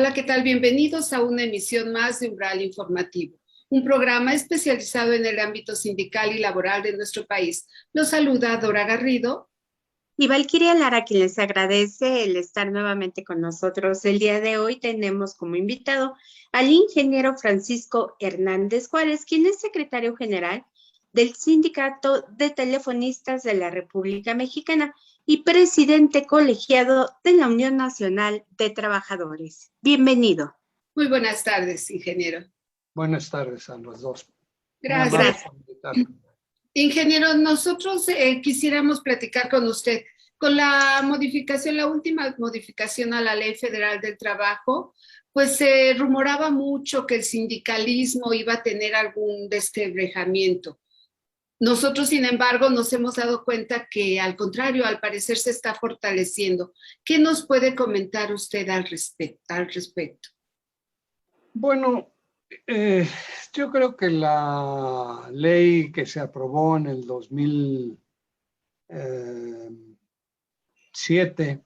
Hola, ¿qué tal? Bienvenidos a una emisión más de Umbral Informativo, un programa especializado en el ámbito sindical y laboral de nuestro país. Los saluda Dora Garrido. Y Valquiria Lara, quien les agradece el estar nuevamente con nosotros. El día de hoy tenemos como invitado al ingeniero Francisco Hernández Juárez, quien es secretario general del Sindicato de Telefonistas de la República Mexicana y presidente colegiado de la Unión Nacional de Trabajadores. Bienvenido. Muy buenas tardes, ingeniero. Buenas tardes a los dos. Gracias. Ingeniero, nosotros quisiéramos platicar con usted. Con la modificación, la última modificación a la Ley Federal del Trabajo, pues se rumoraba mucho que el sindicalismo iba a tener algún desquebrajamiento. Nosotros, sin embargo, nos hemos dado cuenta que, al contrario, al parecer se está fortaleciendo. ¿Qué nos puede comentar usted al respecto? Bueno, yo creo que la ley que se aprobó en el 2007,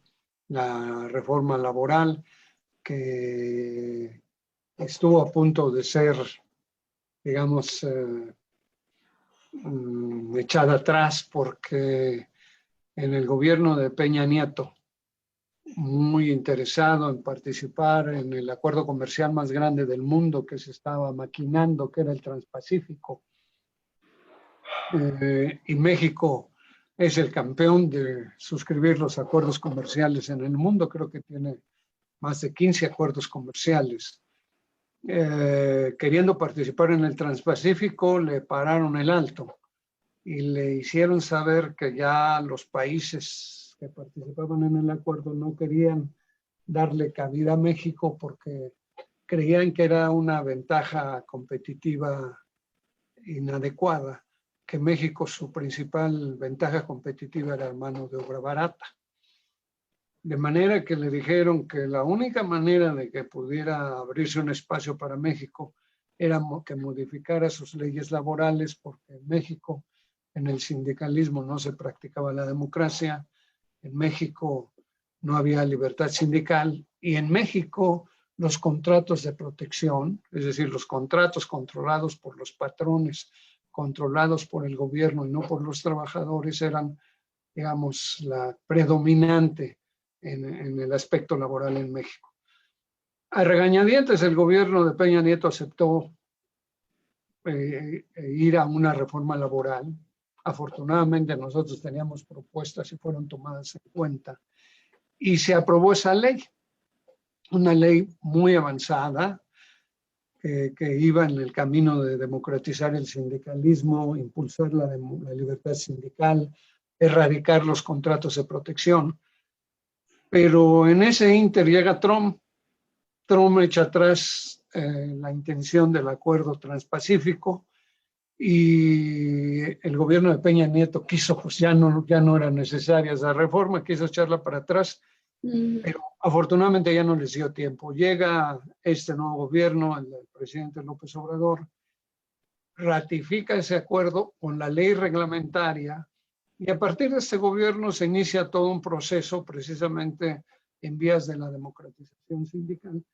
la reforma laboral, que estuvo a punto de ser, digamos, echada atrás porque en el gobierno de Peña Nieto, muy interesado en participar en el acuerdo comercial más grande del mundo que se estaba maquinando, que era el Transpacífico. Y México es el campeón de suscribir los acuerdos comerciales en el mundo. Creo que tiene más de 15 acuerdos comerciales. Queriendo participar en el Transpacífico, le pararon el alto y le hicieron saber que ya los países que participaban en el acuerdo no querían darle cabida a México porque creían que era una ventaja competitiva inadecuada, que México su principal ventaja competitiva era mano de obra barata. De manera que le dijeron que la única manera de que pudiera abrirse un espacio para México era que modificara sus leyes laborales, porque en México en el sindicalismo no se practicaba la democracia, en México no había libertad sindical y en México los contratos de protección, es decir, los contratos controlados por los patrones, controlados por el gobierno y no por los trabajadores, eran, digamos, la predominante en el aspecto laboral en México. A regañadientes, el gobierno de Peña Nieto aceptó ir a una reforma laboral. Afortunadamente nosotros teníamos propuestas y fueron tomadas en cuenta y se aprobó esa ley, una ley muy avanzada que iba en el camino de democratizar el sindicalismo, impulsar la libertad sindical, erradicar los contratos de protección. Pero en ese ínter llega Trump echa atrás la intención del acuerdo transpacífico y el gobierno de Peña Nieto quiso, pues ya no era necesaria esa reforma, quiso echarla para atrás, pero afortunadamente ya no les dio tiempo. Llega este nuevo gobierno, el del presidente López Obrador, ratifica ese acuerdo con la ley reglamentaria y a partir de este gobierno se inicia todo un proceso precisamente en vías de la democratización sindical.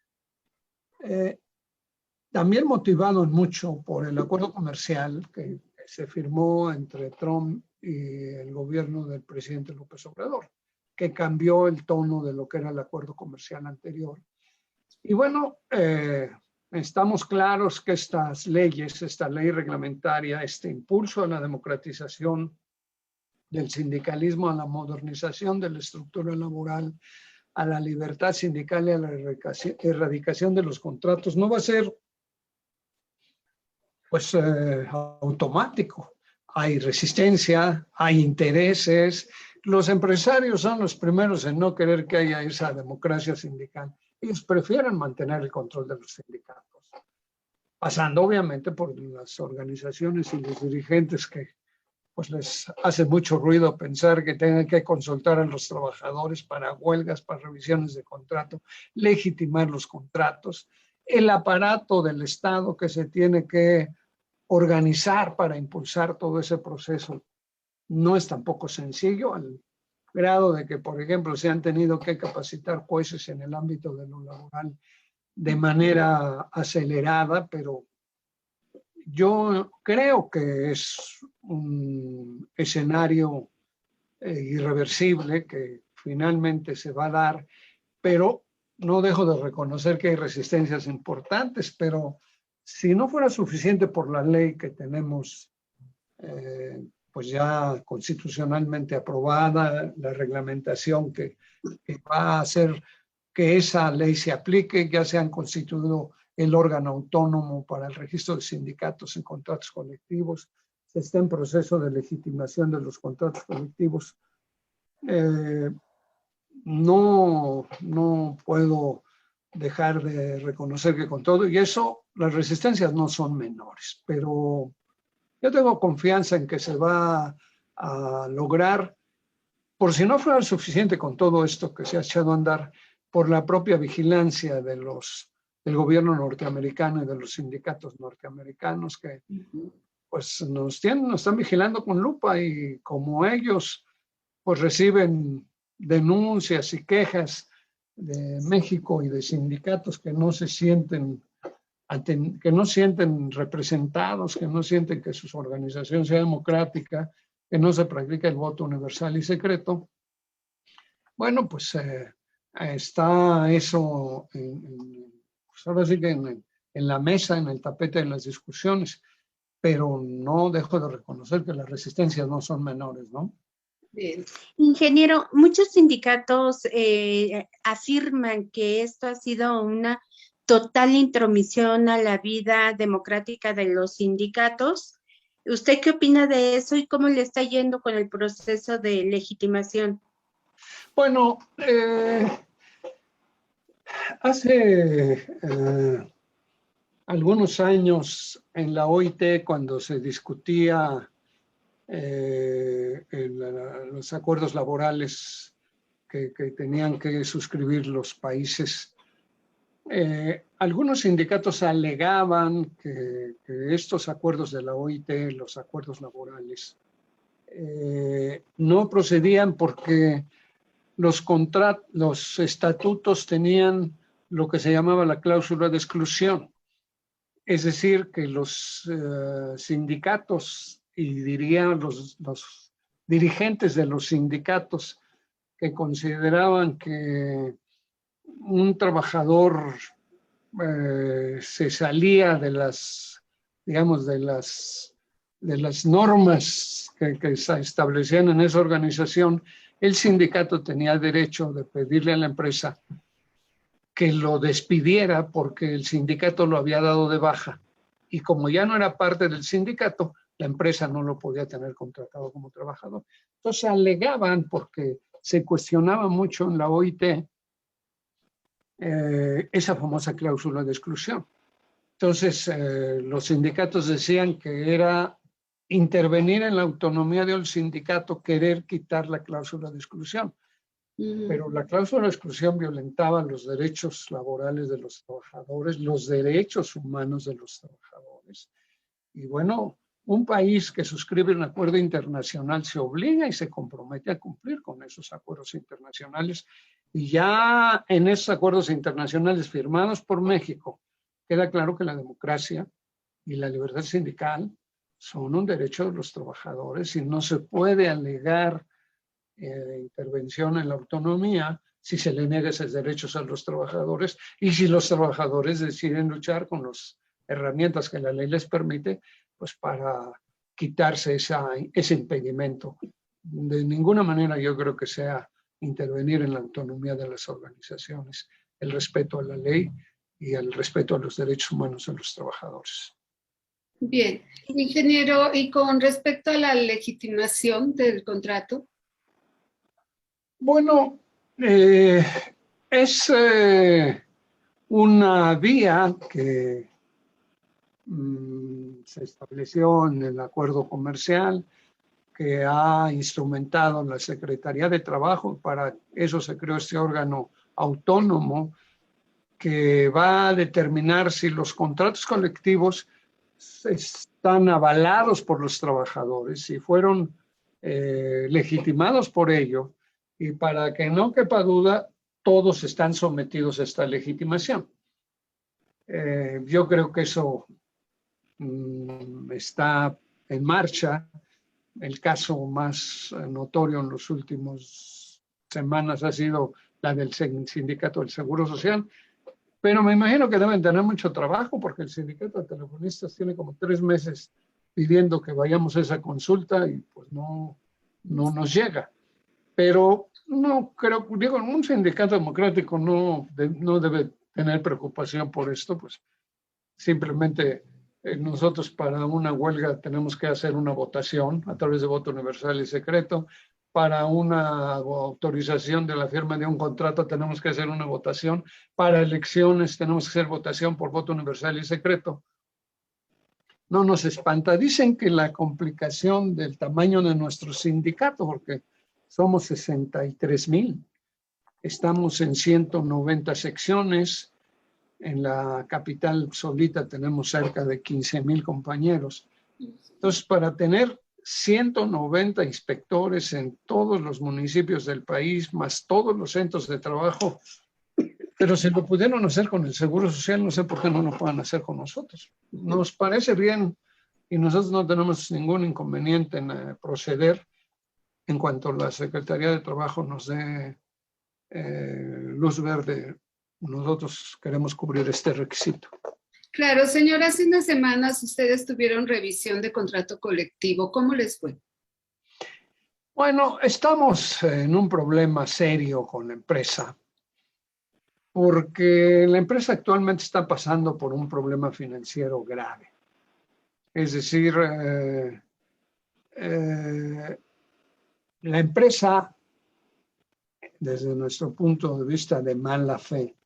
También motivado mucho por el acuerdo comercial que se firmó entre Trump y el gobierno del presidente López Obrador, que cambió el tono de lo que era el acuerdo comercial anterior. Y bueno, estamos claros que estas leyes, esta ley reglamentaria, este impulso a la democratización del sindicalismo, a la modernización de la estructura laboral, a la libertad sindical y a la erradicación de los contratos, no va a ser pues automático. Hay resistencia, hay intereses. Los empresarios son los primeros en no querer que haya esa democracia sindical. Ellos prefieren mantener el control de los sindicatos, pasando obviamente por las organizaciones y los dirigentes que pues les hace mucho ruido pensar que tengan que consultar a los trabajadores para huelgas, para revisiones de contrato, legitimar los contratos, el aparato del Estado que se tiene que organizar para impulsar todo ese proceso no es tampoco sencillo, al grado de que, por ejemplo, se han tenido que capacitar jueces en el ámbito de lo laboral de manera acelerada, pero yo creo que es un escenario irreversible que finalmente se va a dar, pero no dejo de reconocer que hay resistencias importantes, pero si no fuera suficiente por la ley que tenemos pues ya constitucionalmente aprobada, la reglamentación que va a hacer que esa ley se aplique, ya se han constituido el órgano autónomo para el registro de sindicatos en contratos colectivos, se está en proceso de legitimación de los contratos colectivos. No puedo dejar de reconocer que con todo y eso las resistencias no son menores, pero yo tengo confianza en que se va a lograr, por si no fuera suficiente con todo esto que se ha echado a andar, por la propia vigilancia del gobierno norteamericano y de los sindicatos norteamericanos que pues nos están vigilando con lupa, y como ellos pues reciben denuncias y quejas de México y de sindicatos que no se sienten representados, que no sienten que su organización sea democrática, que no se practica el voto universal y secreto. Bueno, pues está eso pues ahora sí que en la mesa, en el tapete de las discusiones, pero no dejo de reconocer que las resistencias no son menores, ¿no? Bien. Ingeniero, muchos sindicatos afirman que esto ha sido una total intromisión a la vida democrática de los sindicatos. ¿Usted qué opina de eso y cómo le está yendo con el proceso de legitimación? Bueno, hace algunos años en la OIT, cuando se discutía los acuerdos laborales que tenían que suscribir los países, algunos sindicatos alegaban que estos acuerdos de la OIT, los acuerdos laborales, no procedían porque los estatutos tenían lo que se llamaba la cláusula de exclusión. Es decir, que los sindicatos, y dirían los dirigentes de los sindicatos, que consideraban que un trabajador se salía de las, digamos, de las normas que se establecían en esa organización, el sindicato tenía derecho de pedirle a la empresa que lo despidiera porque el sindicato lo había dado de baja. Y como ya no era parte del sindicato, la empresa no lo podía tener contratado como trabajador. Entonces alegaban, porque se cuestionaba mucho en la OIT, esa famosa cláusula de exclusión. Entonces los sindicatos decían que era intervenir en la autonomía del sindicato querer quitar la cláusula de exclusión. Pero la cláusula de exclusión violentaba los derechos laborales de los trabajadores, los derechos humanos de los trabajadores. Y bueno, un país que suscribe un acuerdo internacional se obliga y se compromete a cumplir con esos acuerdos internacionales. Y ya en esos acuerdos internacionales firmados por México, queda claro que la democracia y la libertad sindical son un derecho de los trabajadores y no se puede alegar intervención en la autonomía si se le niega esos derechos a los trabajadores y si los trabajadores deciden luchar con las herramientas que la ley les permite, pues para quitarse ese impedimento. De ninguna manera yo creo que sea intervenir en la autonomía de las organizaciones, el respeto a la ley y el respeto a los derechos humanos de los trabajadores. Bien, ingeniero, y con respecto a la legitimación del contrato. Bueno, es una vía que se estableció en el acuerdo comercial, que ha instrumentado la Secretaría de Trabajo. Para eso se creó este órgano autónomo que va a determinar si los contratos colectivos están avalados por los trabajadores, si fueron legitimados por ello, y para que no quepa duda, todos están sometidos a esta legitimación. Yo creo que eso está en marcha. El caso más notorio en los últimos semanas ha sido la del Sindicato del Seguro Social, pero me imagino que deben tener mucho trabajo porque el Sindicato de Telefonistas tiene como 3 meses pidiendo que vayamos a esa consulta y pues no nos llega. Pero no creo, digo, un sindicato democrático no debe tener preocupación por esto, pues simplemente nosotros para una huelga tenemos que hacer una votación a través de voto universal y secreto. Para una autorización de la firma de un contrato tenemos que hacer una votación. Para elecciones tenemos que hacer votación por voto universal y secreto. No nos espanta. Dicen que la complicación del tamaño de nuestro sindicato, porque somos 63,000, estamos en 190 secciones. En la capital solita tenemos cerca de 15,000 compañeros. Entonces, para tener 190 inspectores en todos los municipios del país, más todos los centros de trabajo, pero si lo pudieron hacer con el Seguro Social, no sé por qué no lo puedan hacer con nosotros. Nos parece bien y nosotros no tenemos ningún inconveniente en proceder en cuanto la Secretaría de Trabajo nos dé luz verde. Nosotros queremos cubrir este requisito. Claro, señora, hace unas semanas ustedes tuvieron revisión de contrato colectivo. ¿Cómo les fue? Bueno, estamos en un problema serio con la empresa, porque la empresa actualmente está pasando por un problema financiero grave. Es decir, la empresa, desde nuestro punto de vista de mala fe,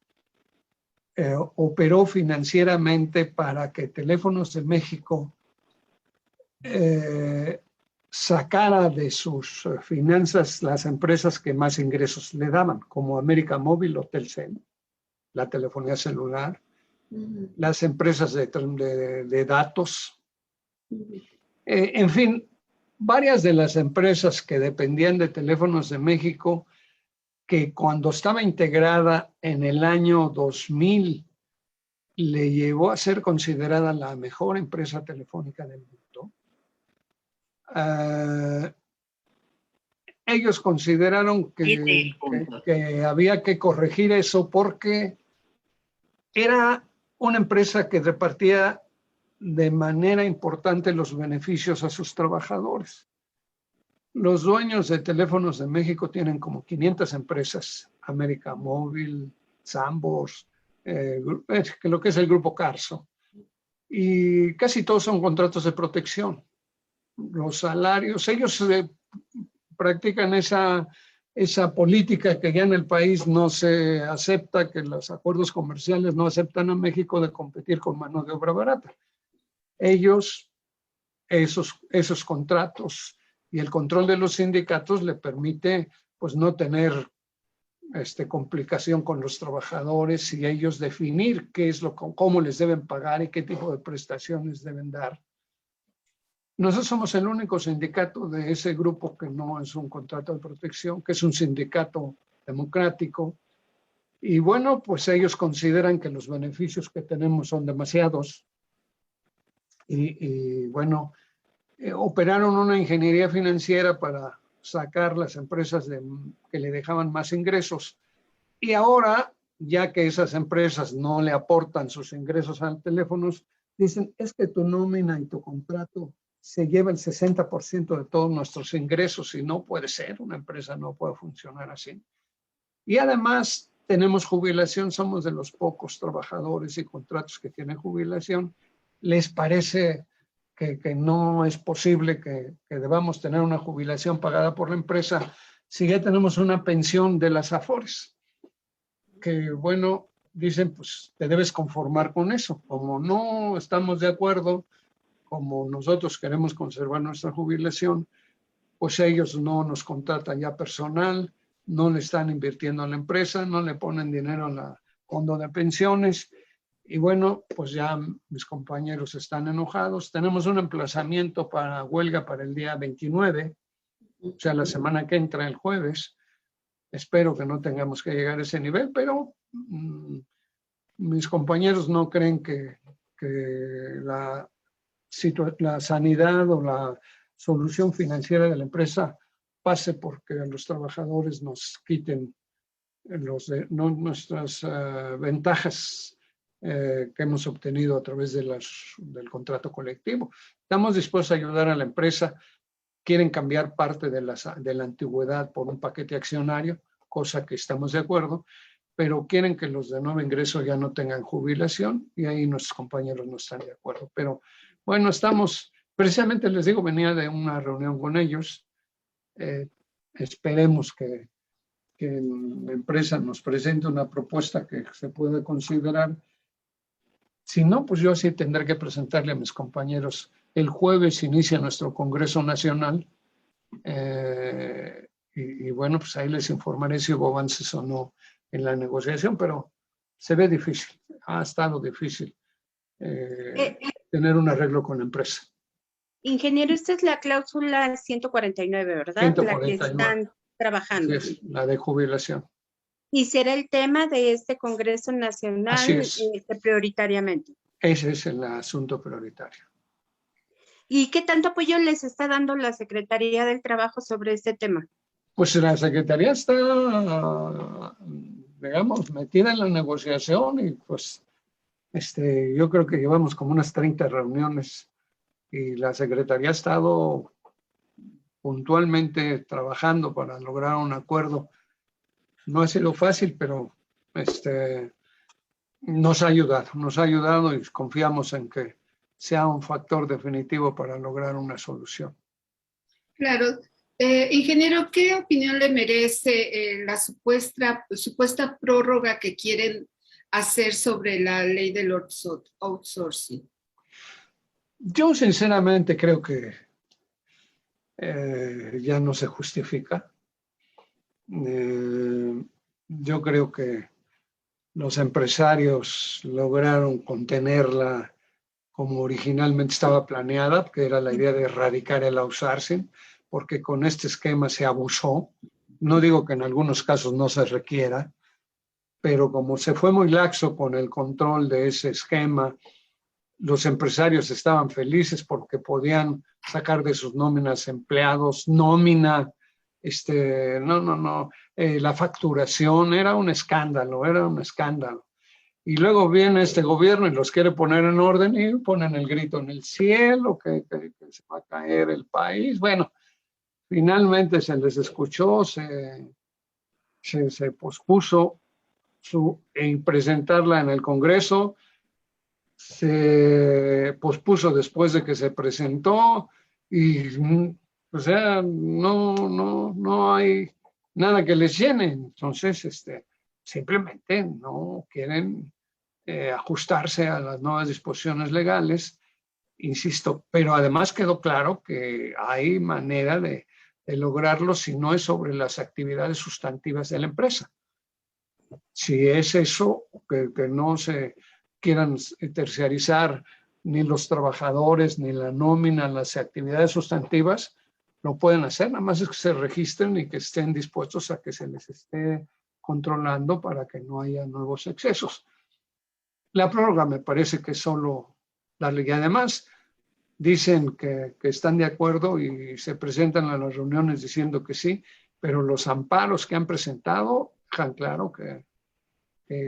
operó financieramente para que Teléfonos de México sacara de sus finanzas las empresas que más ingresos le daban, como América Móvil o Telcel, la telefonía celular, las empresas de datos, en fin, varias de las empresas que dependían de Teléfonos de México, que cuando estaba integrada en el año 2000 le llevó a ser considerada la mejor empresa telefónica del mundo. Ellos consideraron que había que corregir eso porque era una empresa que repartía de manera importante los beneficios a sus trabajadores. Los dueños de Teléfonos de México tienen como 500 empresas, América Móvil, Sambors, lo que es el grupo Carso, y casi todos son contratos de protección. Los salarios, ellos practican esa política que ya en el país no se acepta, que los acuerdos comerciales no aceptan a México de competir con mano de obra barata. Ellos, esos contratos y el control de los sindicatos le permite pues no tener complicación con los trabajadores y ellos definir cómo les deben pagar y qué tipo de prestaciones deben dar. Nosotros somos el único sindicato de ese grupo que no es un contrato de protección, que es un sindicato democrático. Y bueno, pues ellos consideran que los beneficios que tenemos son demasiados. Y bueno, operaron una ingeniería financiera para sacar las empresas que le dejaban más ingresos. Y ahora, ya que esas empresas no le aportan sus ingresos a teléfonos, dicen, es que tu nómina y tu contrato se lleva el 60% de todos nuestros ingresos y no puede ser, una empresa no puede funcionar así. Y además tenemos jubilación, somos de los pocos trabajadores y contratos que tienen jubilación. Les parece que no es posible que debamos tener una jubilación pagada por la empresa si ya tenemos una pensión de las AFORES. Que bueno, dicen, pues te debes conformar con eso. Como no estamos de acuerdo, como nosotros queremos conservar nuestra jubilación, pues ellos no nos contratan ya personal, no le están invirtiendo a la empresa, no le ponen dinero al fondo de pensiones. Y bueno, pues ya mis compañeros están enojados. Tenemos un emplazamiento para huelga para el día 29, o sea, la semana que entra, el jueves. Espero que no tengamos que llegar a ese nivel, pero mis compañeros no creen que la sanidad o la solución financiera de la empresa pase porque a los trabajadores nos quiten nuestras ventajas que hemos obtenido a través del contrato colectivo. Estamos dispuestos a ayudar a la empresa. Quieren cambiar parte de la antigüedad por un paquete accionario, cosa que estamos de acuerdo, pero quieren que los de nuevo ingreso ya no tengan jubilación y ahí nuestros compañeros no están de acuerdo. Pero bueno, precisamente les digo, venía de una reunión con ellos. Esperemos que la empresa nos presente una propuesta que se pueda considerar. Si no, pues yo sí tendré que presentarle a mis compañeros. El jueves inicia nuestro Congreso Nacional y bueno, pues ahí les informaré si hubo avances o no en la negociación, pero se ve difícil, ha estado difícil tener un arreglo con la empresa. Ingeniero, esta es la cláusula 149, ¿verdad? 149. La que están trabajando. Es la de jubilación. ¿Y será el tema de este Congreso Nacional prioritariamente? Ese es el asunto prioritario. ¿Y qué tanto apoyo les está dando la Secretaría del Trabajo sobre este tema? Pues la Secretaría está, digamos, metida en la negociación y pues yo creo que llevamos como unas 30 reuniones y la Secretaría ha estado puntualmente trabajando para lograr un acuerdo. No ha sido fácil, pero nos ha ayudado y confiamos en que sea un factor definitivo para lograr una solución. Claro. Ingeniero, ¿qué opinión le merece la supuesta prórroga que quieren hacer sobre la ley del outsourcing? Yo sinceramente creo que ya no se justifica. Yo creo que los empresarios lograron contenerla como originalmente estaba planeada, que era la idea de erradicar el outsourcing, porque con este esquema se abusó. No digo que en algunos casos no se requiera, pero como se fue muy laxo con el control de ese esquema, los empresarios estaban felices porque podían sacar de sus nóminas empleados, la facturación era un escándalo. Y luego viene este gobierno y los quiere poner en orden y ponen el grito en el cielo, que se va a caer el país. Bueno, finalmente se les escuchó, se pospuso presentarla en el Congreso, se pospuso después de que se presentó y, o sea, no hay nada que les llene. Entonces, simplemente no quieren ajustarse a las nuevas disposiciones legales, insisto, pero además quedó claro que hay manera de lograrlo si no es sobre las actividades sustantivas de la empresa. Si es eso, que no se quieran terciarizar ni los trabajadores, ni la nómina, las actividades sustantivas, lo pueden hacer, nada más es que se registren y que estén dispuestos a que se les esté controlando para que no haya nuevos excesos. La prórroga me parece que solo la ley. Además, dicen que están de acuerdo y se presentan a las reuniones diciendo que sí, pero los amparos que han presentado dejan claro que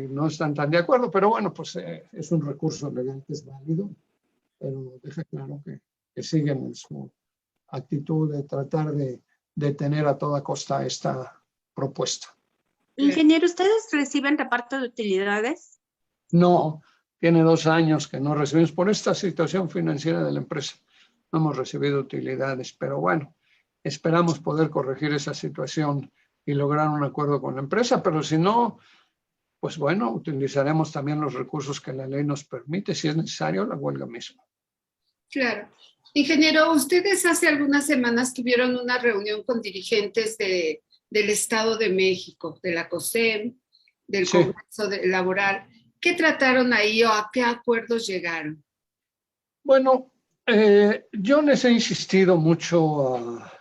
no están tan de acuerdo. Pero bueno, pues es un recurso legal que es válido, pero deja claro que siguen en su actitud de tratar de detener a toda costa esta propuesta. Ingeniero, ¿ustedes reciben reparto de utilidades? No, tiene 2 años que no recibimos por esta situación financiera de la empresa. No hemos recibido utilidades, pero bueno, esperamos poder corregir esa situación y lograr un acuerdo con la empresa, pero si no, pues bueno, utilizaremos también los recursos que la ley nos permite, si es necesario, la huelga misma. Claro. Ingeniero, ustedes hace algunas semanas tuvieron una reunión con dirigentes del Estado de México, de la COSEM, del Congreso Laboral. ¿Qué trataron ahí o a qué acuerdos llegaron? Bueno, yo les he insistido mucho a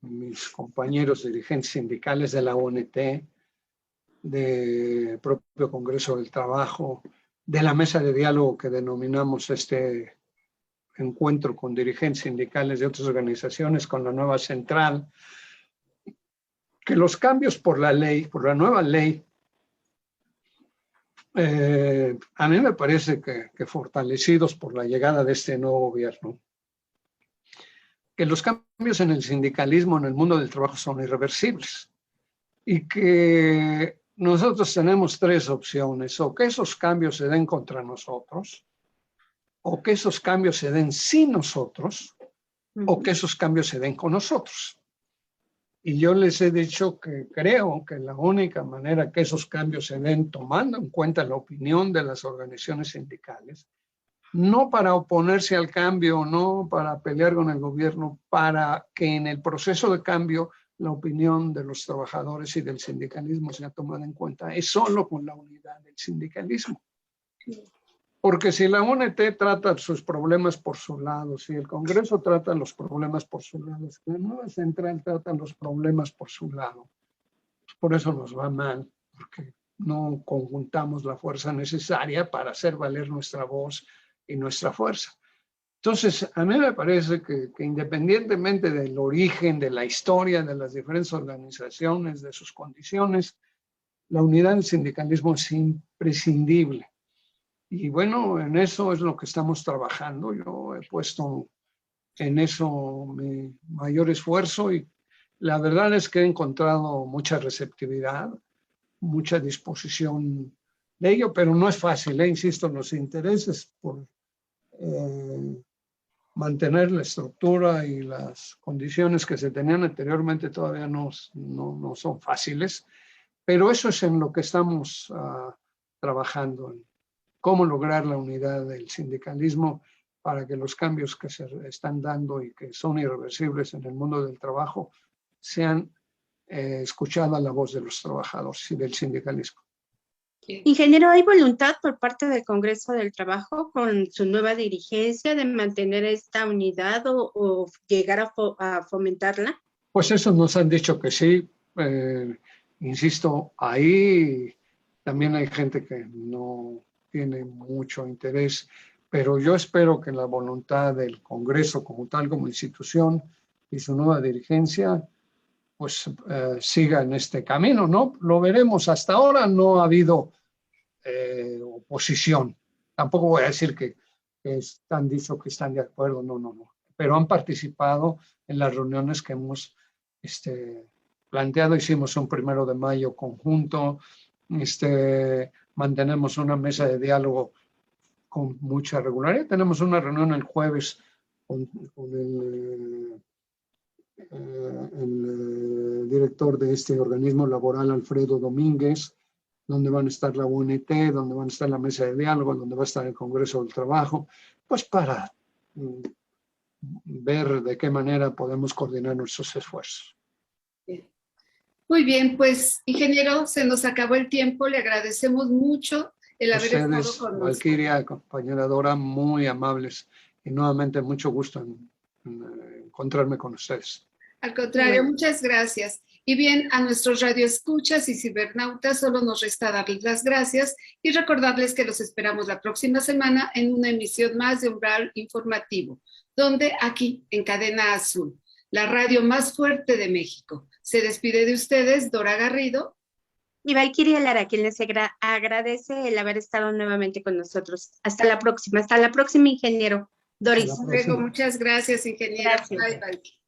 mis compañeros dirigentes sindicales de la ONT, del propio Congreso del Trabajo, de la mesa de diálogo que denominamos este encuentro con dirigentes sindicales de otras organizaciones, con la nueva central, que los cambios por la ley, por la nueva ley, a mí me parece que fortalecidos por la llegada de este nuevo gobierno, que los cambios en el sindicalismo, en el mundo del trabajo, son irreversibles y que nosotros tenemos tres opciones: o que esos cambios se den contra nosotros, o que esos cambios se den sin nosotros, o que esos cambios se den con nosotros. Y yo les he dicho que creo que la única manera que esos cambios se den tomando en cuenta la opinión de las organizaciones sindicales, no para oponerse al cambio, no para pelear con el gobierno, para que en el proceso de cambio la opinión de los trabajadores y del sindicalismo sea tomada en cuenta, es solo con la unidad del sindicalismo. Porque si la UNT trata sus problemas por su lado, si el Congreso trata los problemas por su lado, si la nueva central trata los problemas por su lado, por eso nos va mal, porque no conjuntamos la fuerza necesaria para hacer valer nuestra voz y nuestra fuerza. Entonces, a mí me parece que independientemente del origen, de la historia, de las diferentes organizaciones, de sus condiciones, la unidad del sindicalismo es imprescindible. Y bueno, en eso es lo que estamos trabajando. Yo he puesto en eso mi mayor esfuerzo y la verdad es que he encontrado mucha receptividad, mucha disposición de ello, pero no es fácil, insisto, los intereses por mantener la estructura y las condiciones que se tenían anteriormente todavía no son fáciles, pero eso es en lo que estamos trabajando, en cómo lograr la unidad del sindicalismo para que los cambios que se están dando y que son irreversibles en el mundo del trabajo sean escuchada la voz de los trabajadores y del sindicalismo. Ingeniero, ¿hay voluntad por parte del Congreso del Trabajo con su nueva dirigencia de mantener esta unidad o llegar a fomentarla? Pues eso nos han dicho que sí. Insisto, ahí también hay gente que no tiene mucho interés, pero yo espero que la voluntad del Congreso como tal, como institución, y su nueva dirigencia, pues siga en este camino, ¿no? Lo veremos. Hasta ahora no ha habido oposición. Tampoco voy a decir que han dicho que están de acuerdo, no. Pero han participado en las reuniones que hemos planteado. Hicimos un 1 de mayo conjunto, mantenemos una mesa de diálogo con mucha regularidad. Tenemos una reunión el jueves con el director de este organismo laboral, Alfredo Domínguez, donde van a estar la UNT, donde van a estar la mesa de diálogo, donde va a estar el Congreso del Trabajo, pues para ver de qué manera podemos coordinar nuestros esfuerzos. Muy bien, pues, ingeniero, se nos acabó el tiempo. Le agradecemos mucho el haber estado con nosotros. Valquiria, compañera Dora, muy amables y nuevamente mucho gusto en encontrarme con ustedes. Al contrario, muchas gracias. Y bien, a nuestros radioescuchas y cibernautas solo nos resta darles las gracias y recordarles que los esperamos la próxima semana en una emisión más de Umbral Informativo, donde aquí, en Cadena Azul, la radio más fuerte de México. Se despide de ustedes Dora Garrido y Valquiria Lara, quien les agradece el haber estado nuevamente con nosotros. Hasta la próxima, ingeniero. Doris. Luego, muchas gracias, ingeniero. Gracias. Bye, bye.